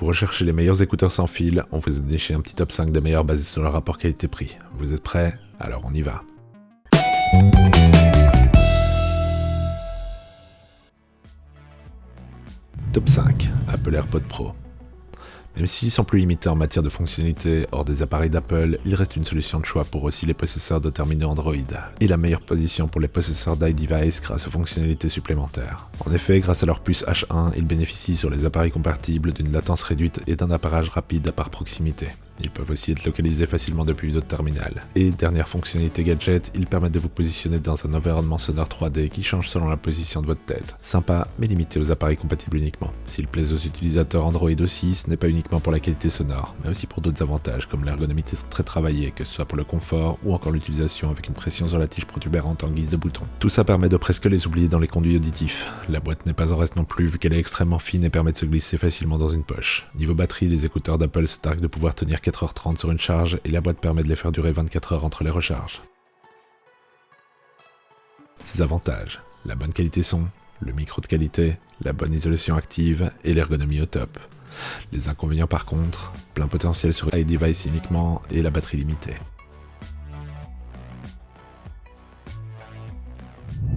Vous recherchez les meilleurs écouteurs sans fil, on vous a déniché un petit top 5 des meilleurs basés sur le rapport qualité-prix. Vous êtes prêts? Alors on y va. Top 5, Apple AirPods Pro. Même s'ils sont plus limités en matière de fonctionnalités hors des appareils d'Apple, il reste une solution de choix pour aussi les possesseurs de terminaux Android, et la meilleure position pour les possesseurs d'iDevice grâce aux fonctionnalités supplémentaires. En effet, grâce à leur puce H1, ils bénéficient sur les appareils compatibles d'une latence réduite et d'un appareillage rapide par proximité. Ils peuvent aussi être localisés facilement depuis d'autres terminals. Et dernière fonctionnalité gadget, ils permettent de vous positionner dans un environnement sonore 3D qui change selon la position de votre tête. Sympa, mais limité aux appareils compatibles uniquement. S'il plaise aux utilisateurs Android aussi, ce n'est pas uniquement pour la qualité sonore, mais aussi pour d'autres avantages comme l'ergonomie très travaillée, que ce soit pour le confort ou encore l'utilisation avec une pression sur la tige protubérante en guise de bouton. Tout ça permet de presque les oublier dans les conduits auditifs. La boîte n'est pas en reste non plus vu qu'elle est extrêmement fine et permet de se glisser facilement dans une poche. Niveau batterie, les écouteurs d'Apple se targuent de pouvoir tenir 4h30 sur une charge et la boîte permet de les faire durer 24 heures entre les recharges. Ses avantages, la bonne qualité son, le micro de qualité, la bonne isolation active et l'ergonomie au top. Les inconvénients par contre, plein potentiel sur iDevice uniquement et la batterie limitée.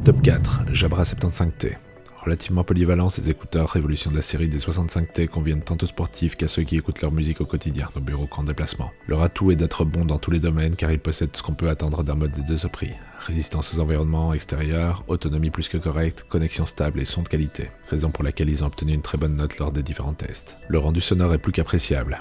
Top 4, Jabra 75T. Relativement polyvalents, ces écouteurs révolution de la série des 65T conviennent tant aux sportifs qu'à ceux qui écoutent leur musique au quotidien, au bureau qu'en déplacement. Leur atout est d'être bon dans tous les domaines car ils possèdent ce qu'on peut attendre d'un modèle de ce prix. Résistance aux environnements extérieurs, autonomie plus que correcte, connexion stable et son de qualité. Raison pour laquelle ils ont obtenu une très bonne note lors des différents tests. Le rendu sonore est plus qu'appréciable,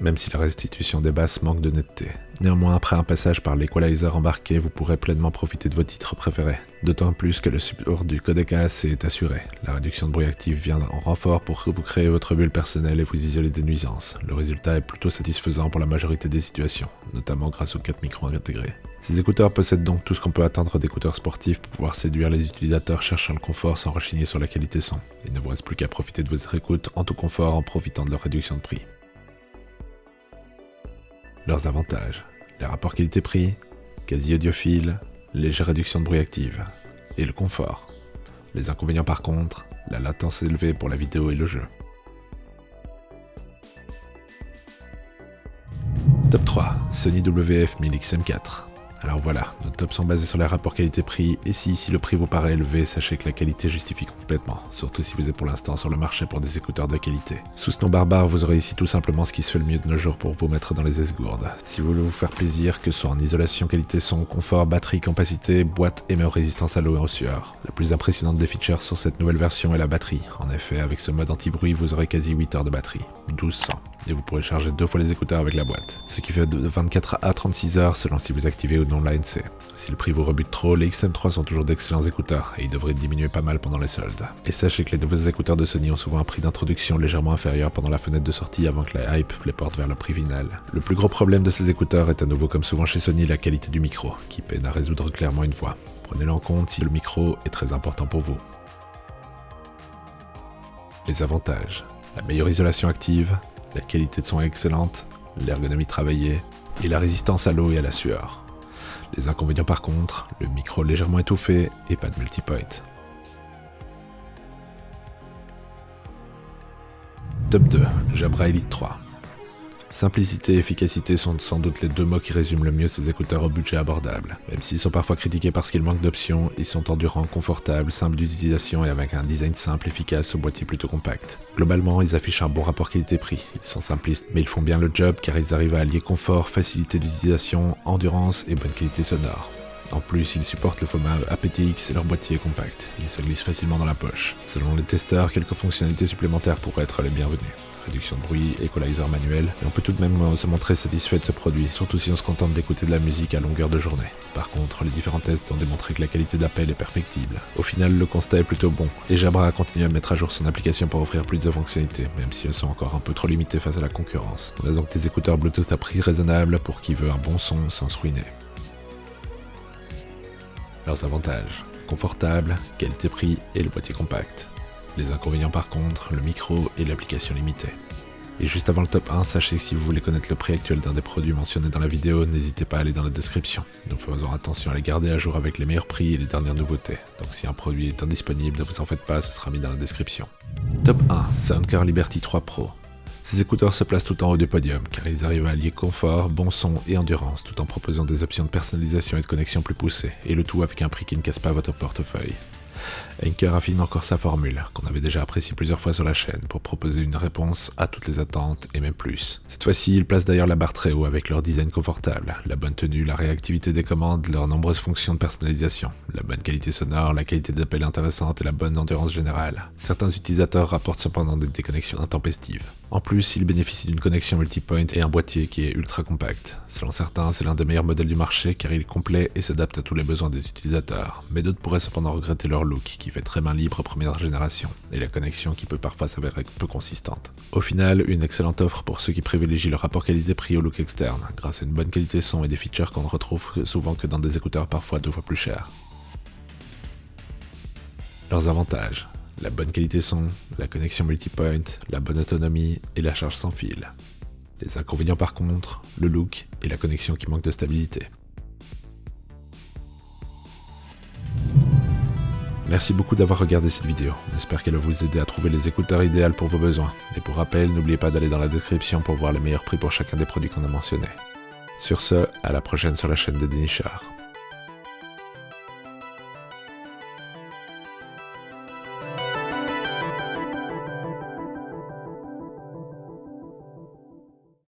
même si la restitution des basses manque de netteté. Néanmoins, après un passage par l'equalizer embarqué, vous pourrez pleinement profiter de vos titres préférés. D'autant plus que le support du codec AAC est assuré. La réduction de bruit actif vient en renfort pour vous créer votre bulle personnelle et vous isoler des nuisances. Le résultat est plutôt satisfaisant pour la majorité des situations, notamment grâce aux 4 micros intégrés. Ces écouteurs possèdent donc tout ce qu'on peut attendre d'écouteurs sportifs pour pouvoir séduire les utilisateurs cherchant le confort sans rechigner sur la qualité son. Il ne vous reste plus qu'à profiter de votre écoute en tout confort en profitant de leur réduction de prix. Leurs avantages, les rapports qualité-prix, quasi audiophile, légère réduction de bruit active, et le confort. Les inconvénients par contre, la latence élevée pour la vidéo et le jeu. Top 3, Sony WF-1000XM4. Alors voilà, nos tops sont basés sur les rapports qualité-prix, et si le prix vous paraît élevé, sachez que la qualité justifie complètement, surtout si vous êtes pour l'instant sur le marché pour des écouteurs de qualité. Sous ce nom barbare, vous aurez ici tout simplement ce qui se fait le mieux de nos jours pour vous mettre dans les esgourdes. Si vous voulez vous faire plaisir, que ce soit en isolation, qualité son, confort, batterie, capacité, boîte et même résistance à l'eau et aux sueurs. La plus impressionnante des features sur cette nouvelle version est la batterie. En effet, avec ce mode anti-bruit, vous aurez quasi 8 heures de batterie, 1200. Et vous pourrez charger 2 fois les écouteurs avec la boîte, ce qui fait de 24 à 36 heures selon si vous activez ou non l'ANC. Si le prix vous rebute trop, les XM3 sont toujours d'excellents écouteurs et ils devraient diminuer pas mal pendant les soldes. Et sachez que les nouveaux écouteurs de Sony ont souvent un prix d'introduction légèrement inférieur pendant la fenêtre de sortie avant que la hype les porte vers le prix final. Le plus gros problème de ces écouteurs est à nouveau comme souvent chez Sony la qualité du micro, qui peine à résoudre clairement une voix. Prenez-le en compte si le micro est très important pour vous. Les avantages, la meilleure isolation active, la qualité de son est excellente, l'ergonomie travaillée et la résistance à l'eau et à la sueur. Les inconvénients par contre, le micro légèrement étouffé et pas de multipoint. Top 2, Jabra Elite 3. Simplicité et efficacité sont sans doute les deux mots qui résument le mieux ces écouteurs au budget abordable. Même s'ils sont parfois critiqués parce qu'ils manquent d'options, ils sont endurants, confortables, simples d'utilisation et avec un design simple, efficace au boîtier plutôt compact. Globalement, ils affichent un bon rapport qualité-prix. Ils sont simplistes, mais ils font bien le job car ils arrivent à allier confort, facilité d'utilisation, endurance et bonne qualité sonore. En plus, ils supportent le format aptX et leur boîtier est compact. Ils se glissent facilement dans la poche. Selon les testeurs, quelques fonctionnalités supplémentaires pourraient être les bienvenues. Réduction de bruit, equalizer manuel, et on peut tout de même se montrer satisfait de ce produit, surtout si on se contente d'écouter de la musique à longueur de journée. Par contre, les différents tests ont démontré que la qualité d'appel est perfectible. Au final, le constat est plutôt bon, et Jabra a continué à mettre à jour son application pour offrir plus de fonctionnalités, même si elles sont encore un peu trop limitées face à la concurrence. On a donc des écouteurs Bluetooth à prix raisonnable pour qui veut un bon son sans se ruiner. Leurs avantages, confortable, qualité-prix et le boîtier compact. Les inconvénients par contre, le micro et l'application limitée. Et juste avant le top 1, sachez que si vous voulez connaître le prix actuel d'un des produits mentionnés dans la vidéo, n'hésitez pas à aller dans la description. Nous faisons attention à les garder à jour avec les meilleurs prix et les dernières nouveautés. Donc si un produit est indisponible, ne vous en faites pas, ce sera mis dans la description. Top 1, Soundcar Liberty 3 Pro. Ces écouteurs se placent tout en haut du podium car ils arrivent à allier confort, bon son et endurance tout en proposant des options de personnalisation et de connexion plus poussées, et le tout avec un prix qui ne casse pas votre portefeuille. Anker affine encore sa formule, qu'on avait déjà appréciée plusieurs fois sur la chaîne, pour proposer une réponse à toutes les attentes et même plus. Cette fois-ci, ils placent d'ailleurs la barre très haut avec leur design confortable, la bonne tenue, la réactivité des commandes, leurs nombreuses fonctions de personnalisation, la bonne qualité sonore, la qualité d'appel intéressante et la bonne endurance générale. Certains utilisateurs rapportent cependant des déconnexions intempestives. En plus, ils bénéficient d'une connexion multipoint et un boîtier qui est ultra compact. Selon certains, c'est l'un des meilleurs modèles du marché car il est complet et s'adapte à tous les besoins des utilisateurs, mais d'autres pourraient cependant regretter leur look qui fait très main libre première génération, et la connexion qui peut parfois s'avérer peu consistante. Au final, une excellente offre pour ceux qui privilégient le rapport qualité-prix au look externe, grâce à une bonne qualité son et des features qu'on ne retrouve souvent que dans des écouteurs parfois 2 fois plus chers. Leurs avantages: la bonne qualité son, la connexion multipoint, la bonne autonomie et la charge sans fil. Les inconvénients par contre, le look et la connexion qui manque de stabilité. Merci beaucoup d'avoir regardé cette vidéo, j'espère qu'elle va vous aider à trouver les écouteurs idéaux pour vos besoins. Et pour rappel, n'oubliez pas d'aller dans la description pour voir les meilleurs prix pour chacun des produits qu'on a mentionnés. Sur ce, à la prochaine sur la chaîne des Dénicheurs.